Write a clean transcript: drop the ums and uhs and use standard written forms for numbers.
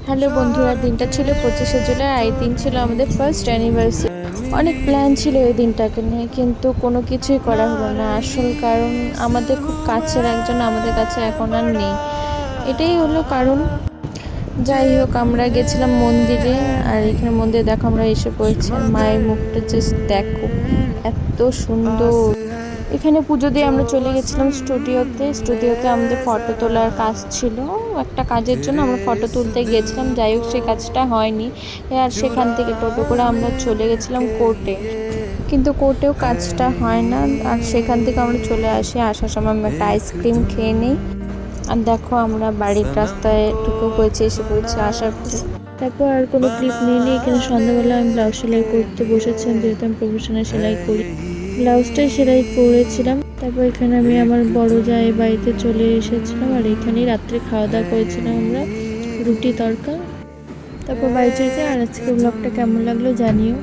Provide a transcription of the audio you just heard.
Hello বন্ধুরা, দিনটা ছিল 25শে জুলাই। এই দিন ছিল আমাদের ফার্স্ট অ্যানিভার্সারি। অনেক প্ল্যান ছিল এই দিনটাকে নিয়ে, কিন্তু কোনো কিছুই করা হলো না। আসল কারণ, আমাদের খুব কাছের একজন আমাদের কাছে এখন আর নেই, এটাই হলো কারণ। যাই হোক, আমরা গেছিলাম মন্দিরে। আর এখানে মন্দিরে দেখো আমরা এসে পড়েছি, আর মায়ের মুখটা জাস্ট দেখো, এত সুন্দর। এখানে পুজো দিয়ে আমরা চলে গেছিলাম স্টুডিওতে আমাদের ফটো তোলার কাজ ছিল। একটা কাজের জন্য আমরা ফটো তুলতে গেছিলাম, যাই হোক সেই কাজটা হয়নি। আর সেখান থেকে টোটো করে আমরা চলে গেছিলাম কোর্টে, কিন্তু কোর্টেও কাজটা হয় না। আর সেখান থেকে আমরা চলে আসি, আসার সময় আমরা একটা আইসক্রিম খেয়ে নিই। আর দেখো আমরা বাড়ির রাস্তায় ঢুকে পড়েছি, এসে পড়েছি আসার পরে। তারপর আর কোনো ক্লিপ নিয়ে নিই। এখানে সন্ধ্যাবেলা আমি ব্লাউজ সেলাই করতে বসেছিলাম, যেহেতু আমি প্রফেশনাল সেলাই করি। ব্লাউজটাই সেলাই করেছিলাম। তারপর এখানে আমি আমার বড় জায়ের বাড়িতে চলে এসেছিলাম, আর এখানেই রাত্রে খাওয়া দাওয়া করেছিলাম আমরা, রুটি তড়কা। তারপর বাড়ি চলে যাই। আর আজকে ব্লগটা কেমন লাগলো জানিও।